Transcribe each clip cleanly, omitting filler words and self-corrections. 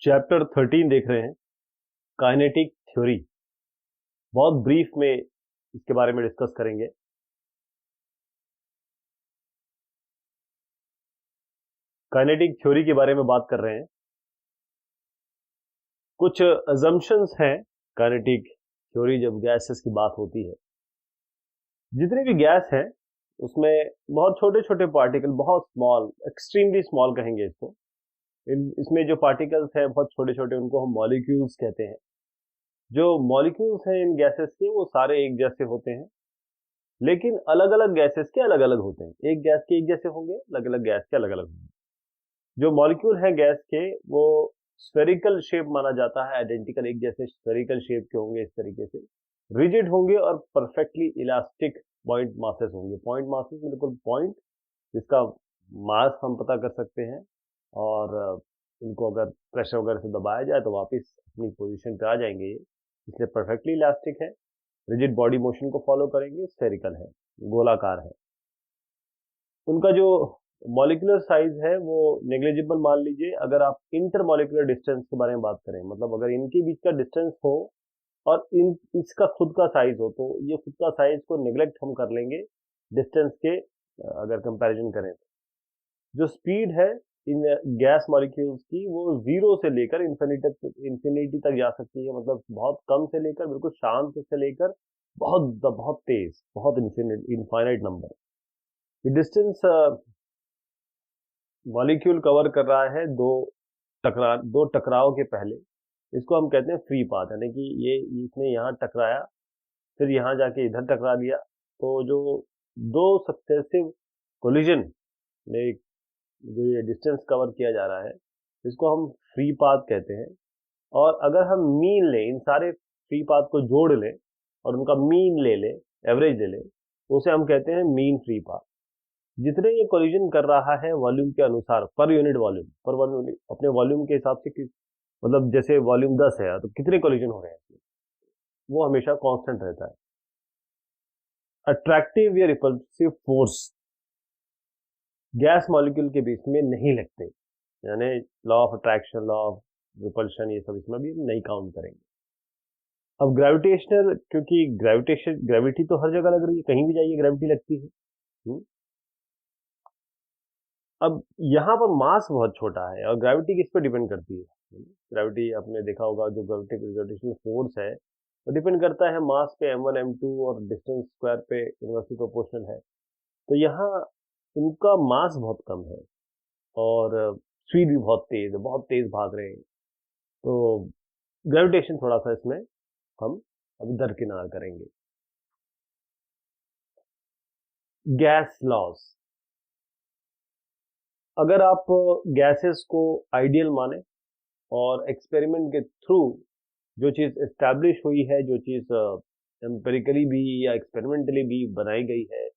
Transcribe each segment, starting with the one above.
Chapter 13 देख रहे हैं, काइनेटिक थ्योरी। बहुत ब्रीफ में इसके बारे में डिस्कस करेंगे। काइनेटिक थ्योरी के बारे में बात कर रहे हैं। कुछ अजम्पशंस हैं काइनेटिक थ्योरी जब गैसेस की बात होती है। जितने भी गैस हैं उसमें बहुत छोटे छोटे पार्टिकल, बहुत स्मॉल, एक्सट्रीमली स्मॉल कहेंगे इसको। इसमें जो पार्टिकल्स हैं बहुत छोटे छोटे, उनको हम मॉलिक्यूल्स कहते हैं। जो मॉलिक्यूल्स हैं इन गैसेस के वो सारे एक जैसे होते हैं, लेकिन अलग अलग गैसेस के अलग अलग होते हैं। एक गैस के एक जैसे होंगे, अलग अलग गैस के अलग अलग होंगे। जो मॉलिक्यूल है गैस के वो स्फेरिकल शेप माना जाता है, आइडेंटिकल एक जैसे स्फेरिकल शेप के होंगे, इस तरीके से रिजिड होंगे और परफेक्टली इलास्टिक पॉइंट मासेस होंगे। पॉइंट मासेस बिल्कुल पॉइंट जिसका मास हम पता कर सकते हैं, और इनको अगर प्रेशर वगैरह से दबाया जाए तो वापस अपनी पोजीशन पे आ जाएंगे ये, इसलिए परफेक्टली इलास्टिक है, रिजिड बॉडी मोशन को फॉलो करेंगे, स्फेरिकल है, गोलाकार है। उनका जो मॉलिक्यूलर साइज है वो नेग्लिजिबल मान लीजिए। अगर आप इंटरमॉलिक्यूलर डिस्टेंस के बारे में बात करें, मतलब अगर इनके बीच का डिस्टेंस हो और इसका खुद का साइज हो, तो ये खुद का साइज को नेग्लेक्ट हम कर लेंगे डिस्टेंस के, अगर कंपैरिजन करें तो। जो स्पीड है इन गैस मॉलिक्यूल्स की वो जीरो से लेकर इंफिनिटी तक जा सकती है। मतलब बहुत कम से लेकर बिल्कुल शांत से लेकर बहुत बहुत तेज, बहुत इनफाइनाइट नंबर। ये डिस्टेंस मॉलिक्यूल कवर कर रहा है दो टकराव के पहले, इसको हम कहते हैं फ्री पाथ। यानी कि ये इसने यहाँ टकराया, फिर यहाँ जाके इधर टकरा दिया, तो जो दो सक्सेसिव कोलिजन में जो ये डिस्टेंस कवर किया जा रहा है, इसको हम फ्री पाथ कहते हैं। और अगर हम मीन लें, इन सारे फ्री पाथ को जोड़ लें और उनका मीन ले लें, एवरेज ले लें, तो उसे हम कहते हैं मीन फ्री पाथ। जितने ये कोलिजन कर रहा है वॉल्यूम के अनुसार, पर यूनिट वॉल्यूम, पर वॉल्यूम अपने वॉल्यूम के हिसाब से, मतलब जैसे वॉल्यूम 10 है तो कितने कोलिजन हो रहे हैं, वो हमेशा कांस्टेंट रहता है। अट्रैक्टिव या रिपल्सिव फोर्स गैस मॉलिक्यूल के बीच में नहीं लगते, यानी law of attraction, law of repulsion, ये सब इसमें भी हम नहीं काउंट करेंगे। अब ग्रेविटेशनल, क्योंकि ग्रेविटी तो हर जगह लग रही है, कहीं भी जाइए ग्रेविटी लगती है। अब यहाँ पर मास बहुत छोटा है और ग्रेविटी किस पे डिपेंड करती है? ग्रेविटी आपने देखा होगा, जो ग्रेविटेशनल फोर्स है वो डिपेंड करता है मास पे, m1 m2, और डिस्टेंस स्क्वायर पे इनवर्सली प्रोपोर्शनल है। तो यहाँ इनका मास बहुत कम है और स्पीड भी बहुत तेज है, बहुत तेज भाग रहे हैं। तो ग्रेविटेशन थोड़ा सा इसमें हम अभी दरकिनार करेंगे। गैस लॉस, अगर आप गैसेस को आइडियल माने और एक्सपेरिमेंट के थ्रू जो चीज़ एस्टैब्लिश हुई है, जो चीज़ एम्पेरिकली भी या एक्सपेरिमेंटली भी बनाई गई है,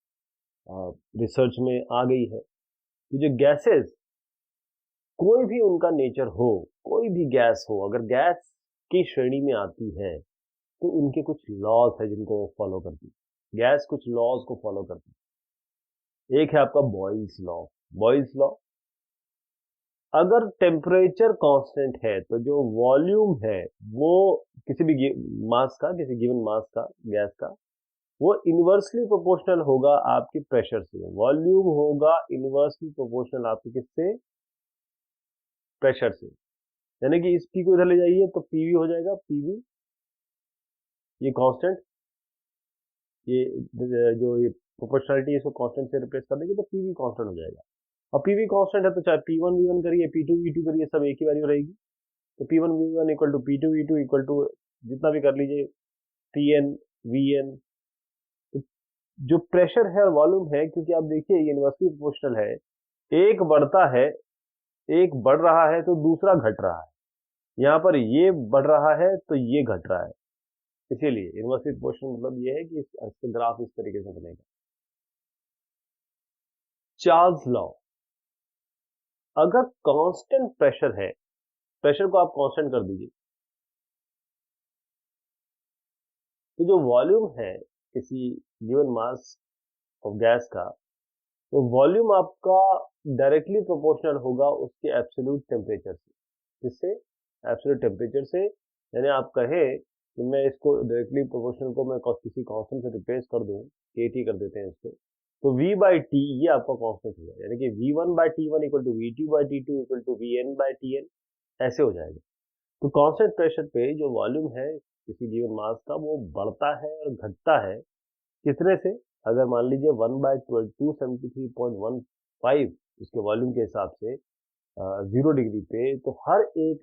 रिसर्च में आ गई है, कि जो गैसेस, कोई भी उनका नेचर हो, कोई भी गैस हो, अगर गैस की श्रेणी में आती है तो उनके कुछ लॉज है जिनको फॉलो करती है। गैस कुछ लॉज को फॉलो करती है। एक है आपका बॉयल्स लॉ। बॉयल्स लॉ, अगर टेम्परेचर कांस्टेंट है तो जो वॉल्यूम है वो किसी भी मास का, किसी गिवन मास का, गैस का, वो इनवर्सली प्रोपोर्शनल होगा आपके प्रेशर से। वॉल्यूम होगा इनवर्सली प्रोपोर्शनल आपके किससे? प्रेशर से। यानी कि इस पी को इधर ले जाइए तो पीवी हो जाएगा, पीवी, ये कांस्टेंट, ये जो ये प्रोपोर्शनलिटी इसको कांस्टेंट से रिप्लेस कर देंगे तो पीवी कांस्टेंट हो जाएगा। और पीवी कांस्टेंट है तो चाहे P1 V1 करिए, P2 V2 करिए, सब एक ही वैल्यू रहेगी। तो P1 V1 equal to P2 V2 equal to जितना भी कर लीजिए, Tn Vn। तो जो प्रेशर है और वॉल्यूम है, क्योंकि आप देखिए ये इनवर्सली प्रोपोर्शनल है, एक बढ़ता है, एक बढ़ रहा है तो दूसरा घट रहा है। यहाँ पर ये बढ़ रहा है तो ये घट रहा है, इसीलिए इनवर्सली प्रोपोर्शनल मतलब ये है कि इसका ग्राफ इस तरीके से बनेगा। चार्ल्स लॉ, अगर कांस्टेंट प्रेशर है, प्रेशर को आप कांस्टेंट कर दीजिए, तो जो वॉल्यूम है किसी गिवन मास ऑफ गैस का, तो वॉल्यूम आपका डायरेक्टली प्रोपोर्शनल होगा उसके एब्सोल्यूट टेम्परेचर से। जिससे एब्सोल्यूट टेम्परेचर से, यानी आप कहें कि मैं इसको डायरेक्टली प्रोपोर्शनल को मैं किसी कांस्टेंट से रिप्लेस कर दूं, KT कर देते हैं इसको, तो V बाई टी ये आपका कांस्टेंट हुआ, यानी कि V1 by T1 equal to V2 by T2 equal to VN by TN, ऐसे हो जाएगा। तो कांस्टेंट प्रेशर पे जो वॉल्यूम है किसी गिवन मास का वो बढ़ता है और घटता है कितने से, अगर मान लीजिए 1/273.15 इसके वॉल्यूम के हिसाब से 0 डिग्री पे, तो हर एक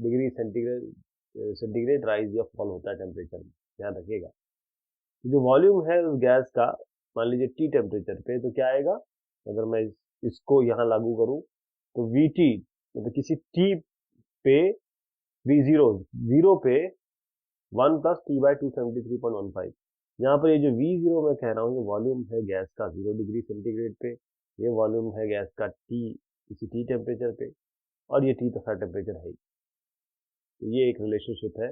डिग्री सेंटीग्रेड राइज या फॉल होता है टेम्परेचर में, ध्यान रखिएगा। जो वॉल्यूम है उस गैस का मान लीजिए T टेम्परेचर पे, तो क्या आएगा, अगर मैं इसको यहाँ लागू करूँ तो VT मतलब किसी T पे जीरो पे 1 प्लस टी बाई 273.15, यहाँ पर ये जो V0 मैं कह रहा हूँ ये वॉल्यूम है गैस का 0 डिग्री सेंटीग्रेड पे, ये वॉल्यूम है गैस का किसी T टेम्परेचर पे, और ये T तथा टेम्परेचर है। तो ये एक रिलेशनशिप है।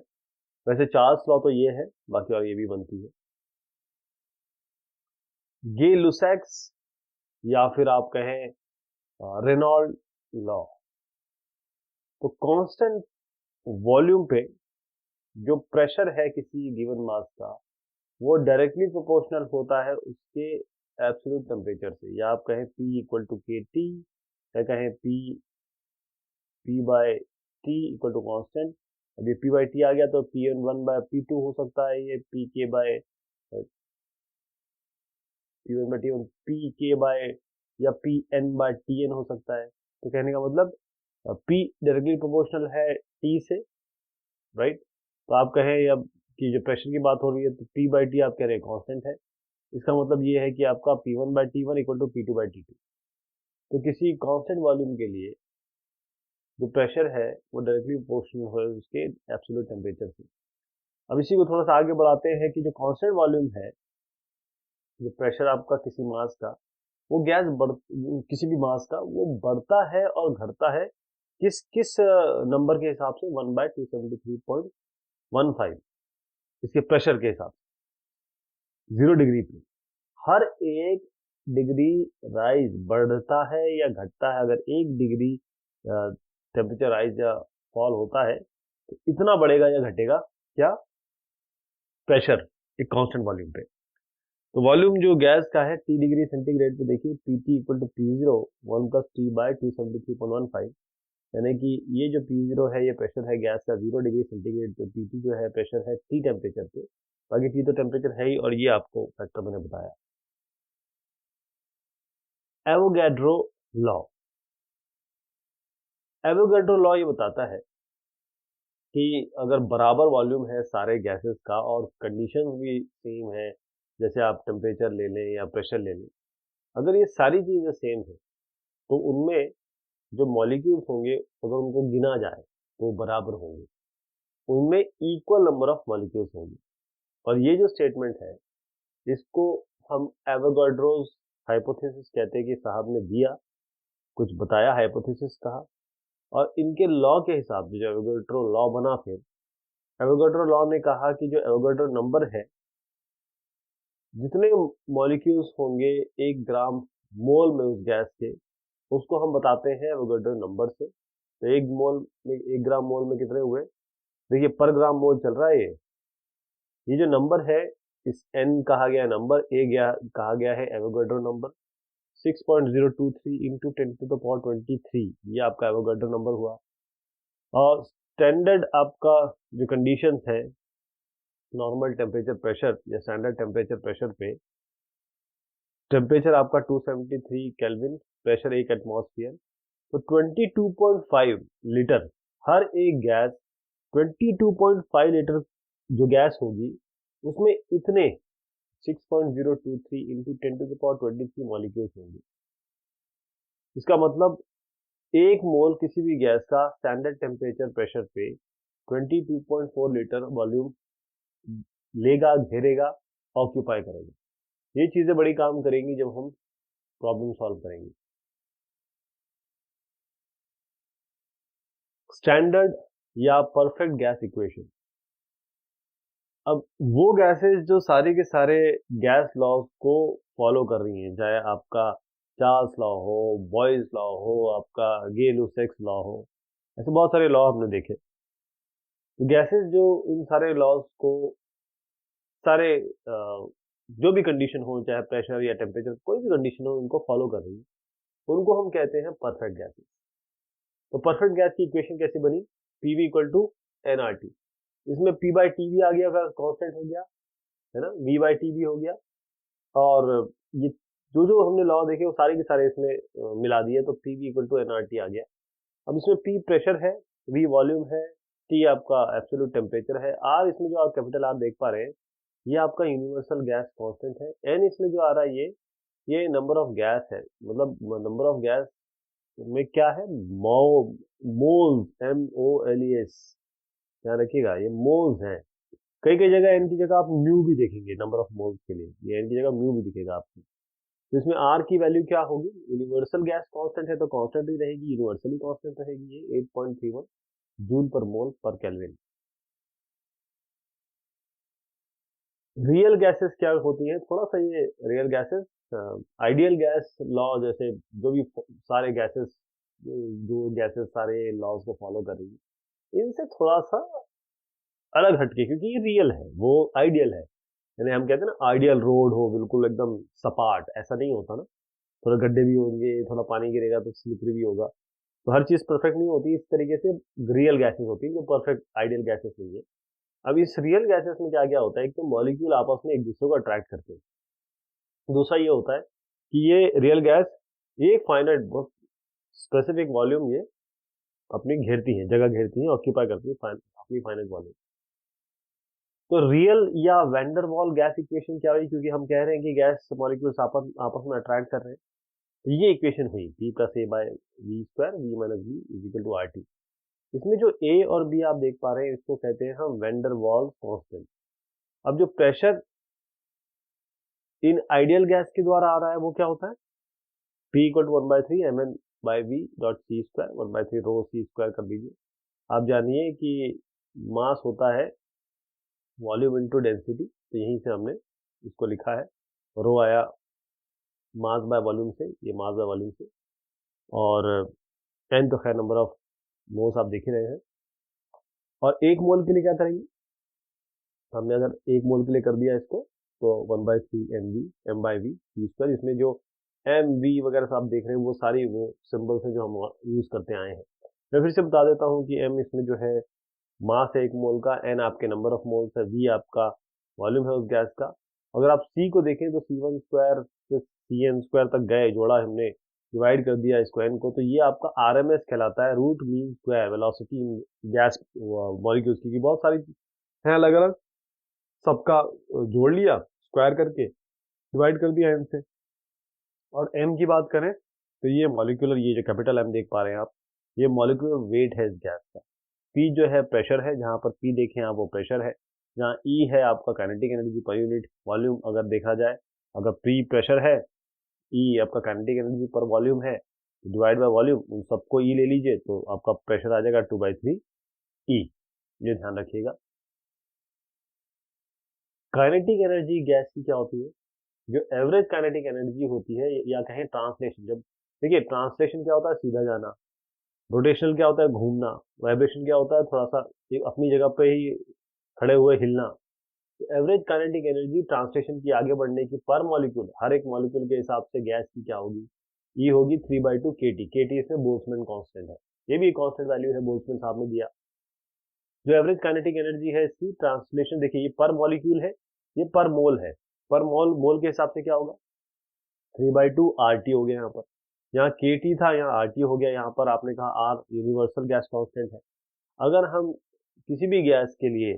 वैसे चार्ल्स लॉ तो ये है, बाकी और ये भी बनती है। गे-लुसैक्स या फिर आप कहें रेनॉल्ड लॉ। तो कांस्टेंट वॉल्यूम पे जो प्रेशर है किसी गिवन मास का वो डायरेक्टली प्रोपोर्शनल होता है उसके एब्सोल्यूट टेम्परेचर से, या आप कहें P इक्वल टू KT, या कहें P by T equal to constant. अब ये P बाय T आ गया तो P1 बाय P2 हो सकता है, ये P1 बाय PK बाय या PN बाय TN हो सकता है। तो कहने का मतलब P डायरेक्टली प्रोपोर्शनल है T से, राइट। तो आप कहें अब कि जो प्रेशर की बात हो रही है तो P बाई T आप कह रहे हैं कांस्टेंट है, इसका मतलब ये है कि आपका P1 by T1 equal to P2 by T2। तो किसी कांस्टेंट वॉल्यूम के लिए जो प्रेशर है वो डायरेक्टली प्रोपोर्शनल है उसके एब्सोल्यूट टेम्परेचर से। अब इसी को थोड़ा सा आगे बढ़ाते हैं कि जो कांस्टेंट वॉल्यूम है, जो प्रेशर आपका किसी मास का, वो किसी भी मास का वो बढ़ता है और घटता है किस किस नंबर के हिसाब से, 1/273.15 इसके प्रेशर के हिसाब से 0 डिग्री पे। हर एक डिग्री राइज बढ़ता है या घटता है, अगर 1 डिग्री टेम्परेचर राइज या फॉल होता है तो इतना बढ़ेगा या घटेगा क्या, प्रेशर एक कांस्टेंट वॉल्यूम पे। तो वॉल्यूम जो गैस का है T डिग्री सेंटीग्रेड पे देखिए PT equal to P0 1 plus T by 273.15, यानी कि ये जो P0 है ये प्रेशर है गैस का 0 डिग्री सेंटीग्रेड पे, PT जो है प्रेशर है T टेम्परेचर पे, बाकी T तो टेम्परेचर है ही, और ये आपको फैक्टर मैंने बताया। Avogadro law. एवोगैड्रो लॉ ये बताता है कि अगर बराबर वॉल्यूम है सारे गैसेस का और कंडीशन भी सेम है, जैसे आप टेम्परेचर ले लें या प्रेशर ले लें, अगर ये सारी चीज़ें सेम है तो उनमें जो मॉलिक्यूल्स होंगे अगर उनको गिना जाए तो बराबर होंगे, उनमें इक्वल नंबर ऑफ मॉलिक्यूल्स होंगे। और ये जो स्टेटमेंट है इसको हम एवोगैड्रोस हाइपोथेसिस कहते हैं कि साहब ने दिया कुछ बताया, हाइपोथेसिस कहा, और इनके लॉ के हिसाब से जो एवोगैड्रो लॉ बना, फिर एवोगैड्रो लॉ ने कहा कि जो एवोगैड्रो नंबर है, जितने मॉलिक्यूल्स होंगे 1 ग्राम मोल में उस गैस के, उसको हम बताते हैं एवोगैड्रो नंबर से। तो 1 ग्राम मोल में कितने हुए, देखिए पर ग्राम मोल चल रहा है ये जो नंबर है इस n कहा गया नंबर, कहा गया है एवोगैड्रो नंबर। 6.023 इंटू 10⁻23 ये आपका एवोगैड्रो नंबर हुआ। और स्टैंडर्ड आपका जो कंडीशन है नॉर्मल टेम्परेचर प्रेशर या स्टैंडर्ड टेम्परेचर प्रेशर पे, टेम्परेचर आपका 273 केल्विन, प्रेशर 1 एटमॉस्फेयर, तो 22.5 लीटर हर एक गैस, 22.5 लीटर जो गैस होगी उसमें इतने 6.023 इंटू 10⁻23 मॉलिक्यूल्स होंगे। इसका मतलब 1 मोल किसी भी गैस का स्टैंडर्ड टेम्परेचर प्रेशर पे 22.4 लीटर वॉल्यूम लेगा, घेरेगा, ऑक्यूपाई करेगा। ये चीजें बड़ी काम करेंगी जब हम प्रॉब्लम सॉल्व करेंगे। स्टैंडर्ड या परफेक्ट गैस इक्वेशन। अब वो गैसेस जो सारे के सारे गैस लॉज को फॉलो कर रही हैं, चाहे आपका चार्ल्स लॉ हो, बॉयल्स लॉ हो, आपका गे-लुसैक्स लॉ हो, ऐसे बहुत सारे लॉ हमने देखे। तो गैसेस जो इन सारे लॉज को, सारे जो भी कंडीशन हो, चाहे प्रेशर या टेम्परेचर, कोई भी कंडीशन हो, इनको फॉलो कर रही है, उनको हम कहते हैं परफेक्ट गैसेस। तो परफेक्ट गैस की इक्वेशन कैसे बनी? PV equal to nRT. इसमें पी बाई टी भी आ गया, कांस्टेंट हो गया, है ना, वी बाई टी भी हो गया, और ये जो जो हमने लॉ देखे वो सारे के सारे इसमें मिला दिए, तो P V equal to NRT आ गया। अब इसमें पी प्रेशर है, वी वॉल्यूम है, टी आपका एब्सोल्यूट टेम्परेचर है, आर इसमें जो आप कैपिटल आर देख पा रहे हैं ये आपका यूनिवर्सल गैस कांस्टेंट है, एन इसमें जो आ रहा है ये नंबर ऑफ गैस है, मतलब नंबर ऑफ गैस में क्या है, मोल्स, MOLES, ध्यान रखिएगा ये मोल्स हैं। कई कई जगह एन की जगह आप म्यू भी देखेंगे नंबर ऑफ मोल्स के लिए, ये एन की जगह म्यू भी दिखेगा आपको। तो इसमें आर की वैल्यू क्या होगी? यूनिवर्सल गैस कांस्टेंट है तो कांस्टेंट ही रहेगी, यूनिवर्सली कांस्टेंट रहेगी, ये 8.31 जूल पर मोल पर केल्विन। रियल गैसेस क्या होती हैं, थोड़ा सा ये real gases, ideal gas law जैसे जो भी सारे गैसेस, जो गैसेस सारे लॉज को फॉलो कर रही है, इनसे थोड़ा सा अलग हटके, क्योंकि ये रियल है, वो आइडियल है। यानी हम कहते हैं ना आइडियल रोड हो बिल्कुल एकदम सपाट, ऐसा नहीं होता ना, थोड़ा गड्ढे भी होंगे, थोड़ा पानी गिरेगा तो स्लिपरी भी होगा, तो हर चीज परफेक्ट नहीं होती। इस तरीके से रियल गैसेस होती है जो परफेक्ट आइडियल गैसेस नहीं है। अब इस रियल गैसेस में क्या क्या होता है, एक तो मॉलिक्यूल आपस में एक दूसरे को अट्रैक्ट करते हैं, दूसरा ये होता है कि ये रियल गैस एक फाइनाइट, बहुत स्पेसिफिक वॉल्यूम ये अपनी घेरती है, जगह घेरती है, ऑक्यूपाई करती है अपनी फाइनाइट वॉल्यूम। तो रियल या वैंडर वॉल गैस इक्वेशन क्या हुई, क्योंकि हम कह रहे हैं कि गैस मॉलिक्यूल्स आपस में अट्रैक्ट कर रहे हैं, तो ये इक्वेशन हुई P plus a by V square, V minus V is equal to R T. इसमें जो ए और बी आप देख पा रहे हैं इसको कहते हैं हम वैंडर वॉल कांस्टेंट। अब जो प्रेशर इन आइडियल गैस के द्वारा आ रहा है वो क्या होता है, P equal to 1/3 mn by V dot C square, 1/3 rho C square कर दीजिए। आप जानिए कि मास होता है वॉल्यूम इनटू डेंसिटी, तो यहीं से हमने इसको लिखा है, रो आया मास बाय वॉल्यूम से, ये मास बाय वॉल्यूम से, और एन तो खैर नंबर ऑफ मोल्स आप देख ही रहे हैं। और एक मोल के लिए क्या करेंगे, हमने अगर एक मोल के लिए कर दिया इसको, तो 1/3 M by V C square, इसमें जो एम वी वगैरह सब आप देख रहे हैं वो सारी वो सिंबल्स हैं जो हम यूज करते आए हैं। मैं फिर से बता देता हूँ कि एम इसमें जो है मास है एक मोल का, एन आपके नंबर ऑफ मोल्स है, वी आपका वॉल्यूम है उस गैस का। अगर आप सी को देखें तो C1 स्क्वायर से CN स्क्वायर तक गए, जोड़ा हमने, डिवाइड कर दिया इसको एन को, तो ये आपका RMS कहलाता है, रूट मीन स्क्वायर वेलोसिटी इन गैस मॉलिक्यूल्स की। बहुत सारी हैं अलग अलग, सबका जोड़ लिया स्क्वायर करके, डिवाइड कर दिया एम से। और एम की बात करें तो ये मॉलिक्यूलर, ये जो कैपिटल एम देख पा रहे हैं आप, ये मॉलिक्यूलर वेट है इस गैस का। पी जो है प्रेशर है, जहां पर पी देखें आप वो प्रेशर है, जहां ई है आपका kinetic energy per unit volume अगर देखा जाए, अगर पी प्रेशर है, ई आपका काइनेटिक एनर्जी पर वॉल्यूम है, डिवाइड बाय वॉल्यूम, उन सबको ई ले लीजिए तो आपका प्रेशर आ जाएगा 2/3 ई, ये ध्यान रखिएगा। काइनेटिक एनर्जी गैस की क्या होती है, जो एवरेज काइनेटिक एनर्जी होती है, या कहें ट्रांसलेशन, जब देखिए ट्रांसलेशन क्या होता है, सीधा जाना, रोटेशनल क्या होता है, घूमना, वाइब्रेशन क्या होता है, थोड़ा सा अपनी जगह पे ही खड़े हुए हिलना। तो एवरेज काइनेटिक एनर्जी ट्रांसलेशन की, आगे बढ़ने की, पर मॉलिक्यूल, हर एक मॉलिक्यूल के हिसाब से गैस की क्या होगी, ये होगी 3/2 kT। kT इसमें बोल्ट्जमैन कांस्टेंट है, ये भी कांस्टेंट वैल्यू है, बोल्ट्जमैन साहब ने दिया। जो एवरेज काइनेटिक एनर्जी है इसकी ट्रांसलेशन देखिए, ये पर मॉलिक्यूल है, ये पर मोल है, पर मोल, मोल के हिसाब से क्या होगा, 3/2 RT हो गया यहाँ पर, यहाँ KT था यहाँ RT हो गया, यहाँ पर आपने कहा R यूनिवर्सल गैस कांस्टेंट है। अगर हम किसी भी गैस के लिए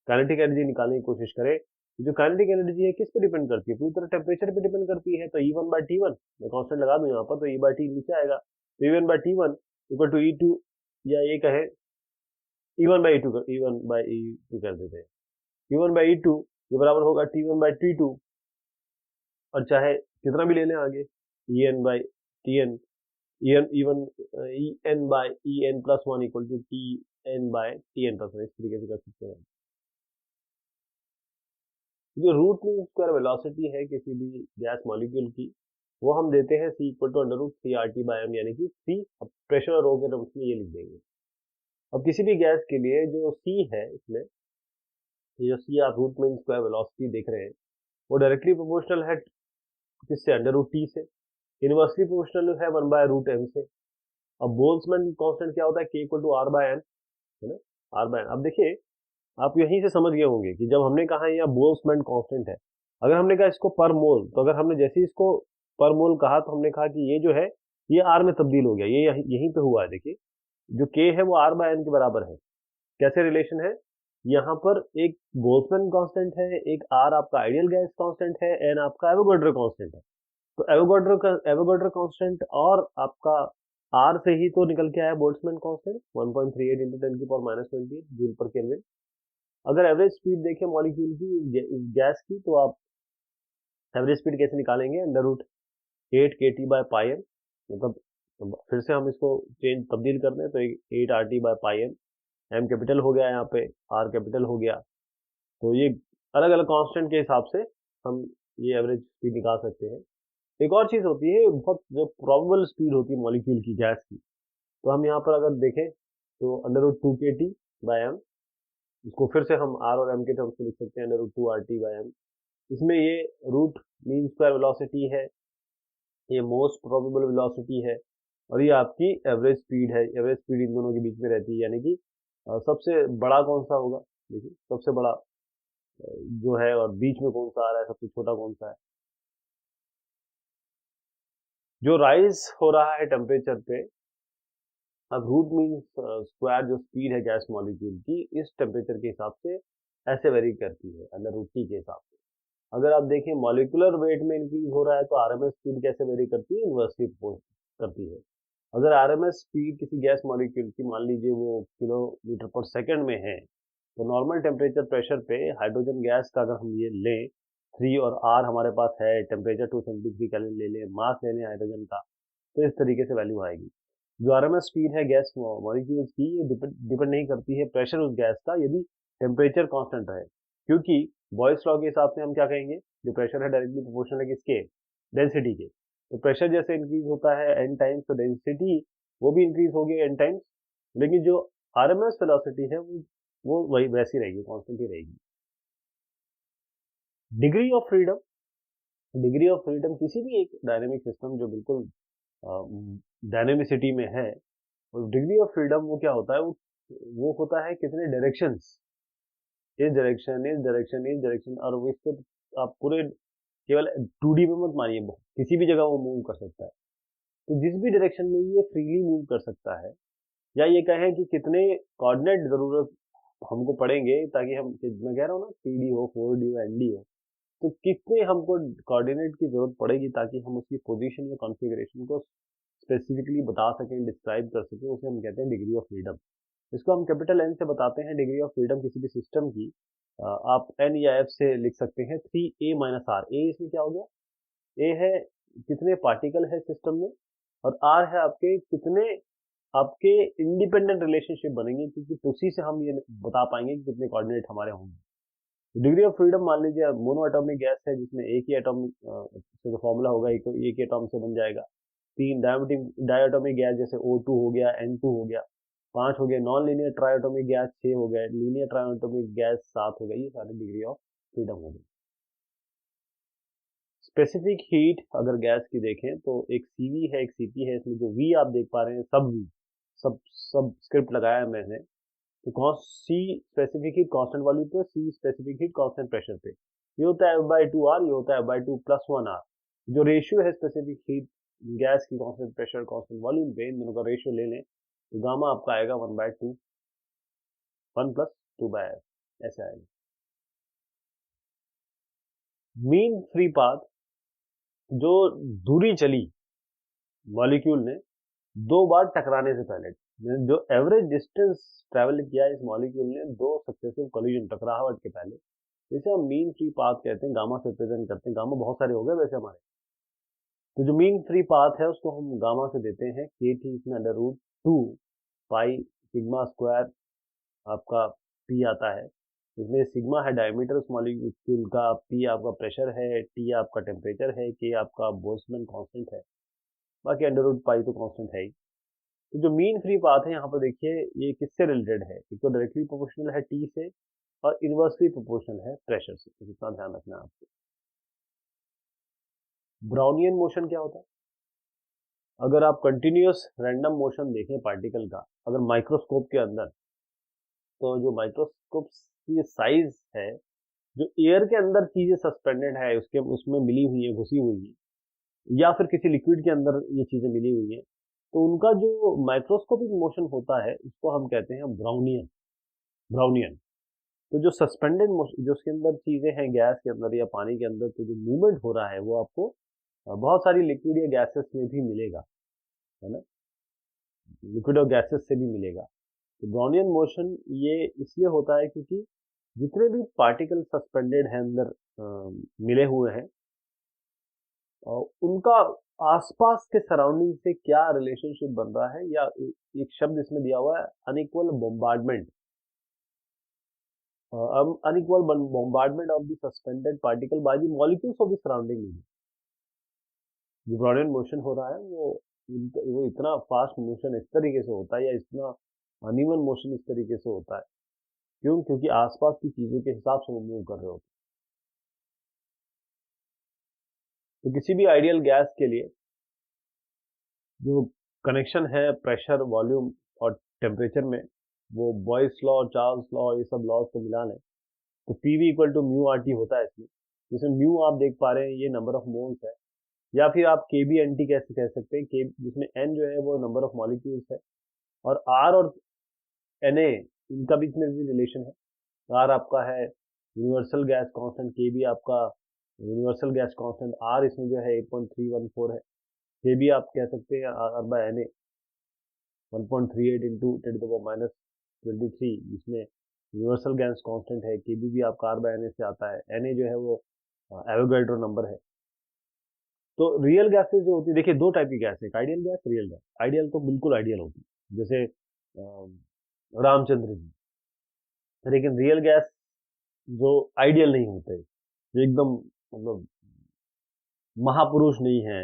काइनेटिक एनर्जी निकालने की कोशिश करें, तो जो काइनेटिक एनर्जी है किस पे डिपेंड करती है, पूरी तरह टेम्परेचर पे डिपेंड करती है, तो E1/T1 मैं कांस्टेंट लगा दूं यहाँ पर, तो E/T नीचे आएगा, तो E1/T1 इक्वल टू E2, या ये कहे E1/E2 कर देते हैं, E1/E2 ये बराबर होगा T1/T2, और चाहे कितना भी ले लें आगे, EN/TN, EN/EN+1 equal to TN/TN+1, इस तरीके से कर सकते हैं। जो रूट मीन स्क्वायर वेलोसिटी है किसी भी गैस मॉलिक्यूल की, वो हम देते हैं C equal to under root 3 RT by M, यानी कि C प्रेशर और रो के टर्म्स में ये लिख देंगे। अब किसी भी गैस के लिए जो सी है इसमें, ये जो सी आप रूट मीन स्क्वायर वेलोसिटी देख रहे हैं, वो डायरेक्टली प्रोपोर्शनल है किससे, अंडर रूट टी से, इनवर्सली प्रोपोर्शनल है 1/√m से। अब बोल्ट्जमैन कांस्टेंट क्या होता है, k equal to r by n, है ना, r बाय n। अब देखिए आप यहीं से समझ गए होंगे कि जब हमने कहा यहाँ बोल्ट्जमैन कांस्टेंट है, अगर हमने कहा इसको पर मोल, तो अगर हमने जैसे ही इसको पर मोल कहा तो हमने कहा कि ये जो है ये आर में तब्दील हो गया, ये यहीं पे हुआ है। देखिए जो के है वो आर बाय एन के बराबर है। कैसे रिलेशन है, यहाँ पर एक बोल्ट्जमैन कांस्टेंट है, एक आर आपका आइडियल गैस कांस्टेंट है, एन आपका एवोगाड्रो कांस्टेंट है। तो एवोगाड्रो कांस्टेंट और आपका आर से ही तो निकल के आया बोल्ट्जमैन कांस्टेंट 1.38 इंटू 10 की पावर -28 जूल पर केल्विन। अगर एवरेज स्पीड देखें मॉलिक्यूल की गैस की, तो आप एवरेज स्पीड कैसे निकालेंगे, √8 kT बाय पाई एम, मतलब फिर से हम इसको तब्दील कर दें तो 8 RT by pi M, M capital हो गया यहाँ पे, आर कैपिटल हो गया। तो ये अलग अलग कांस्टेंट के हिसाब से हम ये एवरेज स्पीड निकाल सकते हैं। एक और चीज़ होती है, बहुत जो प्रोबेबल स्पीड होती है मॉलिक्यूल की गैस की, तो हम यहाँ पर अगर देखें तो √2 kT बाय एम, इसको फिर से हम आर और एम के टर्म्स में लिख सकते हैं, √2 RT बाय एम। इसमें ये रूट मीन स्क्वायर वेलोसिटी है, ये मोस्ट प्रोबेबल वेलोसिटी है, और ये आपकी एवरेज स्पीड है। एवरेज स्पीड इन दोनों के बीच में रहती है, यानी कि सबसे बड़ा कौन सा होगा, देखिए सबसे बड़ा जो है, और बीच में कौन सा आ रहा है, सबसे छोटा कौन सा है। जो राइज हो रहा है टेम्परेचर पे, अब रूट मीन स्क्वायर जो स्पीड है गैस मॉलिक्यूल की, इस टेम्परेचर के हिसाब से ऐसे वेरी करती है √T के हिसाब से। अगर आप देखें मॉलिक्यूलर वेट में इंक्रीज हो रहा है तो आरएमएस स्पीड कैसे वेरी करती है, इनवर्सली करती है। अगर आरएमएस स्पीड किसी गैस मॉलिक्यूल की मान लीजिए वो किलोमीटर पर सेकंड में है, तो नॉर्मल टेम्परेचर प्रेशर पे हाइड्रोजन गैस का अगर हम ये लें 3 और आर हमारे पास है, टेम्परेचर 273 केल्विन ले लें, मास ले लें हाइड्रोजन का, तो इस तरीके से वैल्यू आएगी। जो आरएमएस स्पीड है गैस मॉलिक्यूल्स की, ये डिपेंड नहीं करती है प्रेशर उस गैस का, यदि टेम्परेचर कांस्टेंट रहे। क्योंकि बॉयल्स लॉ के हिसाब से हम क्या कहेंगे, जो प्रेशर है डायरेक्टली प्रोपोर्शनल है किसके, डेंसिटी के। तो प्रेशर जैसे इंक्रीज होता है n टाइम्स, तो डेंसिटी वो भी इंक्रीज होगी n टाइम्स, लेकिन जो आरएमएस वेलोसिटी है वो वही वैसी रहेगी, कांस्टेंट ही रहेगी। Degree of freedom, degree of freedom किसी भी एक डायनेमिक सिस्टम जो बिल्कुल डायनेमिसिटी में है, और डिग्री ऑफ फ्रीडम वो क्या होता है, वो होता है कितने डायरेक्शंस, इस डायरेक्शन, इस डायरेक्शन, इस डायरेक्शन, और वो इसको आप पूरे केवल 2D में मत मानिए, किसी भी जगह वो मूव कर सकता है। तो जिस भी डायरेक्शन में ये फ्रीली मूव कर सकता है, या ये कहें कि कितने कोऑर्डिनेट जरूरत हमको पड़ेंगे ताकि हम, मैं कह रहा हूँ ना 3D हो, 4D हो, ND हो, तो कितने हमको कोऑर्डिनेट की जरूरत पड़ेगी ताकि हम उसकी पोजीशन या कॉन्फ़िगरेशन को स्पेसिफिकली बता सकें, डिस्क्राइब कर सकें, उसे हम कहते हैं डिग्री ऑफ फ्रीडम। इसको हम कैपिटल एन से बताते हैं डिग्री ऑफ फ्रीडम किसी भी सिस्टम की। आप एन या एफ से लिख सकते हैं 3a माइनस आर। ए इसमें क्या हो गया, ए है कितने पार्टिकल है सिस्टम में, और आर है आपके कितने आपके इंडिपेंडेंट रिलेशनशिप बनेंगे, क्योंकि उसी से हम ये बता पाएंगे कि कितने कोऑर्डिनेट हमारे होंगे। डिग्री ऑफ फ्रीडम मान लीजिए मोनो एटॉमिक गैस है जिसमें एक ही एटॉमिक से जो फॉर्मूला होगा एक ही एटॉम से बन जाएगा। 3 डायटोमिक गैस जैसे O2 हो गया, N2 हो गया, 5 हो गए नॉन लीनियर ट्राइटोमिक गैस, 6 हो गए लीनियर ट्राइटोमिक गैस, 7 हो गए, ये सारे डिग्री ऑफ फ्रीडम हो गई। स्पेसिफिक हीट अगर गैस की देखें तो एक CV है, एक CP है, इसमें जो V आप देख पा रहे हैं सब V, सब स्क्रिप्ट लगाया है मैंने। तो C specific heat constant volume पे, C specific heat constant pressure पे, ये होता है F/2R, ये होता है F/2 + 1R। जो रेशियो है स्पेसिफिक हीट गैस की कांस्टेंट प्रेशर कांस्टेंट वॉल्यूम पे, इन दोनों का रेशियो ले लें तो गामा आपका आएगा 1/2, 1 + 2/f, ऐसे आएगा। मीन फ्री पाथ, जो दूरी चली मॉलिक्यूल ने 2 बार टकराने से पहले, जो एवरेज डिस्टेंस ट्रेवल किया इस मॉलिक्यूल ने 2 सक्सेसिव कोलिजन, टकराहट के पहले, इसे हम मीन फ्री पाथ कहते हैं, गामा से रिप्रेजेंट करते हैं। गामा बहुत सारे हो गए वैसे हमारे, तो जो मीन फ्री पाथ है उसको हम गामा से देते हैं KT, इसमें √2 पाई सिग्मा स्क्वायर आपका P आता है। इसमें सिग्मा है डायमीटर उस मॉलिक्यूल का, P आपका प्रेशर है, T आपका टेम्परेचर है, K आपका बोल्ट्जमैन कांस्टेंट है, बाकी √पाई तो कांस्टेंट है ही। तो जो मीन फ्री पाथ है यहाँ पर देखिए ये किससे रिलेटेड है, एक तो डायरेक्टली प्रोपोर्शनल है टी से और इनवर्सली प्रोपोर्शनल है प्रेशर से, तो इतना ध्यान रखना है आपको। ब्राउनियन मोशन क्या होता है? अगर आप कंटिन्यूअस रैंडम मोशन देखें पार्टिकल का अगर माइक्रोस्कोप के अंदर, तो जो माइक्रोस्कोप की साइज है, जो एयर के अंदर चीजें सस्पेंडेड है उसके उसमें मिली हुई है, घुसी हुई है, या फिर किसी लिक्विड के अंदर ये चीजें मिली हुई है, तो उनका जो माइक्रोस्कोपिक मोशन होता है उसको हम कहते हैं ब्राउनियन। ब्राउनियन तो जो सस्पेंडेड मोशन, जो उसके अंदर चीजें हैं गैस के अंदर या पानी के अंदर, तो जो मूवमेंट हो रहा है वो आपको बहुत सारी लिक्विड या गैसेस में भी मिलेगा, है ना, लिक्विड और गैसेस से भी मिलेगा। तो ब्राउनियन मोशन ये इसलिए होता है क्योंकि जितने भी पार्टिकल सस्पेंडेड हैं अंदर मिले हुए हैं, उनका आसपास के सराउंडिंग से क्या रिलेशनशिप बन रहा है, या एक शब्द इसमें दिया हुआ है unequal bombardment, unequal bombardment of the suspended particle by the molecules of the surrounding medium। जो ब्राउनियन मोशन हो रहा है वो इतना फास्ट मोशन इस तरीके से होता है, या इतना अनइवन मोशन इस तरीके से होता है, क्यों? क्योंकि आसपास की चीजों के हिसाब से वो मूव कर रहे होते हैं। तो किसी भी आइडियल गैस के लिए जो कनेक्शन है प्रेशर, वॉल्यूम और टेम्परेचर में, वो बॉयस लॉ, चार्ल्स लॉ, ये सब लॉज को मिला लें तो PV equal to mu R T होता है इसमें, जिसमें म्यू आप देख पा रहे हैं ये नंबर ऑफ मोल्स है, या फिर आप के बी एन टी कैसे कह सकते हैं, के जिसमें एन जो है वो नंबर ऑफ मॉलिक्यूल्स है, और आर और एन ए इनका बीच में भी रिलेशन है। आर आपका है यूनिवर्सल गैस कांस्टेंट, के बी आपका यूनिवर्सल गैस कांस्टेंट, आर इसमें जो है 8.314 है, के बी आप कह सकते हैं R by N A 1.38 into 10⁻23, जिसमें यूनिवर्सल गैस कांस्टेंट है, के बी भी आपका आर बाय एन ए से आता है, एन ए जो है वो एवोगैड्रो नंबर है। तो रियल गैसेस जो होती है, देखिए दो टाइप की गैस है, ideal gas, real gas. Ideal तो बिल्कुल आइडियल होती है, जैसे रामचंद्र जी, लेकिन रियल गैस जो आइडियल नहीं होते, जो एकदम मतलब महापुरुष नहीं है,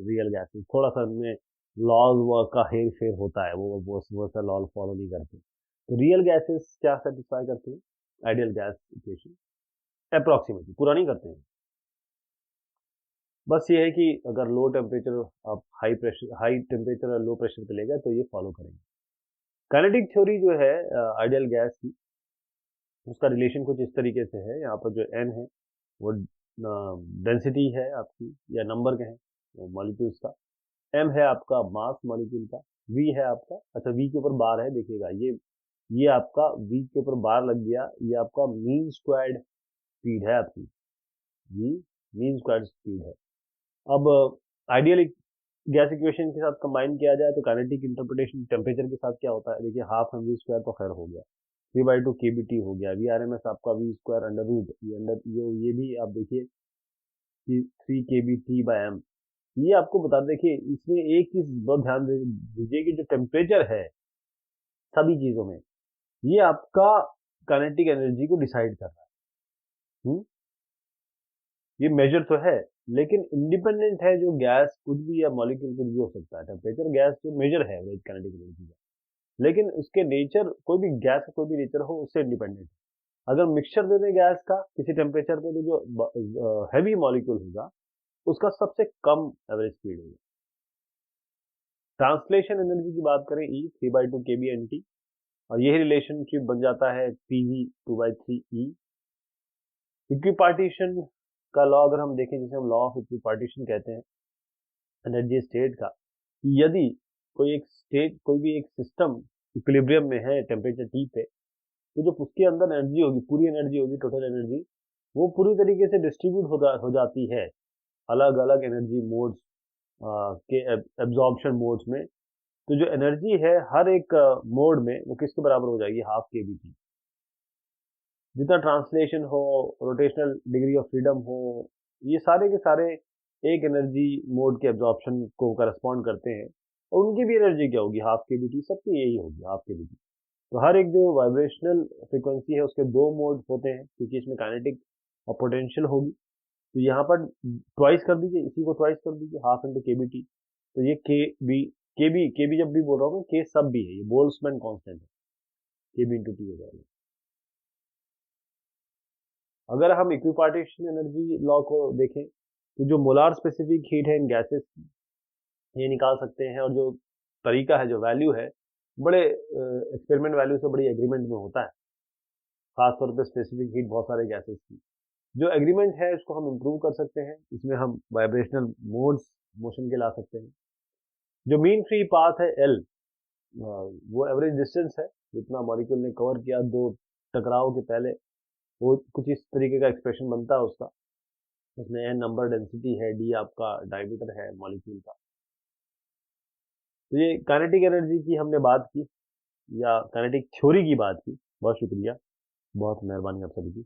रियल गैसेस थोड़ा सा उनमें लॉज का हेर फेर होता है, वो सा लॉ फॉलो नहीं करते। तो रियल गैसेस क्या सेटिस्फाई करते हैं? आइडियल गैस इक्वेशन अप्रोक्सीमेटली, पूरा नहीं करते हैं। बस ये है कि अगर लो टेम्परेचर आप हाई प्रेशर, हाई टेम्परेचर और लो प्रेशर पे ले गए तो ये फॉलो करेंगे। काइनेटिक थ्योरी जो है आइडियल गैस की, उसका रिलेशन कुछ इस तरीके से है। यहाँ पर जो एन है वो डेंसिटी है आपकी, या नंबर के हैं मॉलिक्यूल्स का, एम है आपका मास मॉलिक्यूल का, वी है आपका, अच्छा वी के ऊपर बार है, देखिएगा ये आपका वी के ऊपर बार लग गया, ये आपका मीन स्क्वायर्ड स्पीड है आपकी, ये मीन स्क्वायर्ड स्पीड है। अब आइडियल गैस इक्वेशन के साथ कंबाइन किया जाए तो काइनेटिक इंटरप्रिटेशन टेम्परेचर के साथ क्या होता है, देखिए हाफ एम वी स्क्वायर तो खैर हो गया, 3/2 के बी टी हो गया, वी आर एम एस आपका वी स्क्वायर अंडर रूट, ये भी आप देखिए 3 के बी टी बाई एम। ये आपको बता, देखिए इसमें एक चीज बहुत ध्यान दीजिए कि जो टेम्परेचर है सभी चीजों में, ये आपका काइनेटिक एनर्जी को डिसाइड कर रहा है। ये मेजर तो है, लेकिन इंडिपेंडेंट है, जो गैस कुछ भी या मॉलिक्यूल कुछ भी हो सकता है, टेम्परेचर गैस जो मेजर है वो काइनेटिक एनर्जी का, लेकिन उसके नेचर, कोई भी गैस का कोई भी नेचर हो उससे इंडिपेंडेंट है। अगर मिक्सचर दे दें गैस का किसी टेम्परेचर पे, तो जो हैवी मॉलिक्यूल होगा उसका सबसे कम एवरेज स्पीड होगा। ट्रांसलेशन एनर्जी की बात करें, ई 3/2 के बी एन टी, और यही रिलेशनशिप बन जाता है पीवी 2/3 ई। इक्विपार्टीशन का लॉ अगर हम देखें, जिसे हम लॉ ऑफ इक्विपार्टीशन कहते हैं एनर्जी स्टेट का, कि यदि कोई एक स्टेट, कोई भी एक सिस्टम इक्विलिब्रियम में है टेम्परेचर टी पे, तो जो उसके अंदर एनर्जी होगी, पूरी एनर्जी होगी, टोटल एनर्जी, वो पूरी तरीके से डिस्ट्रीब्यूट हो जाती है अलग अलग एनर्जी मोड्स के एब्जॉर्प्शन मोड्स में। तो जो एनर्जी है हर एक मोड में वो किसके बराबर हो जाएगी, हाफ के बी टी। जितना ट्रांसलेशन हो, रोटेशनल डिग्री ऑफ फ्रीडम हो, ये सारे के सारे एक एनर्जी मोड के एब्जॉर्प्शन को करस्पॉन्ड करते हैं, और उनकी भी एनर्जी क्या होगी, हाफ के बी टी, सबकी यही होगी हाफ के बी टी। तो हर एक जो वाइब्रेशनल फ्रिक्वेंसी है उसके दो मोड होते हैं, क्योंकि इसमें काइनेटिक और पोटेंशियल होगी। तो यहाँ पर ट्वाइस कर दीजिए, इसी को ट्वाइस कर दीजिए, हाफ इंटू के बी टी, तो ये के बी के बी जब भी बोल रहा हूँ के सब भी है, ये बोल्ट्जमैन कांस्टेंट है, के बी इंटू टी हो जाएगा। अगर हम इक्विपार्टीशन एनर्जी लॉ को देखें तो जो मोलार स्पेसिफिक हीट है इन गैसेस, ये निकाल सकते हैं, और जो तरीका है, जो वैल्यू है, बड़े एक्सपेरिमेंट वैल्यू से बड़ी एग्रीमेंट में होता है, खासतौर पे स्पेसिफिक हीट बहुत सारे गैसेस की। जो एग्रीमेंट है उसको हम इम्प्रूव कर सकते हैं, इसमें हम वाइब्रेशनल मोड्स मोशन के ला सकते हैं। जो मीन फ्री पाथ है एल, वो एवरेज डिस्टेंस है जितना मॉलिक्यूल ने कवर किया दो टकराव के पहले, वो कुछ इस तरीके का एक्सप्रेशन बनता है उसका। उसमें एन नंबर डेंसिटी है, डी आपका डायमीटर है मॉलिक्यूल का। तो ये काइनेटिक एनर्जी की हमने बात की, या काइनेटिक थ्योरी की बात की। बहुत शुक्रिया, बहुत मेहरबानी आप सभी की।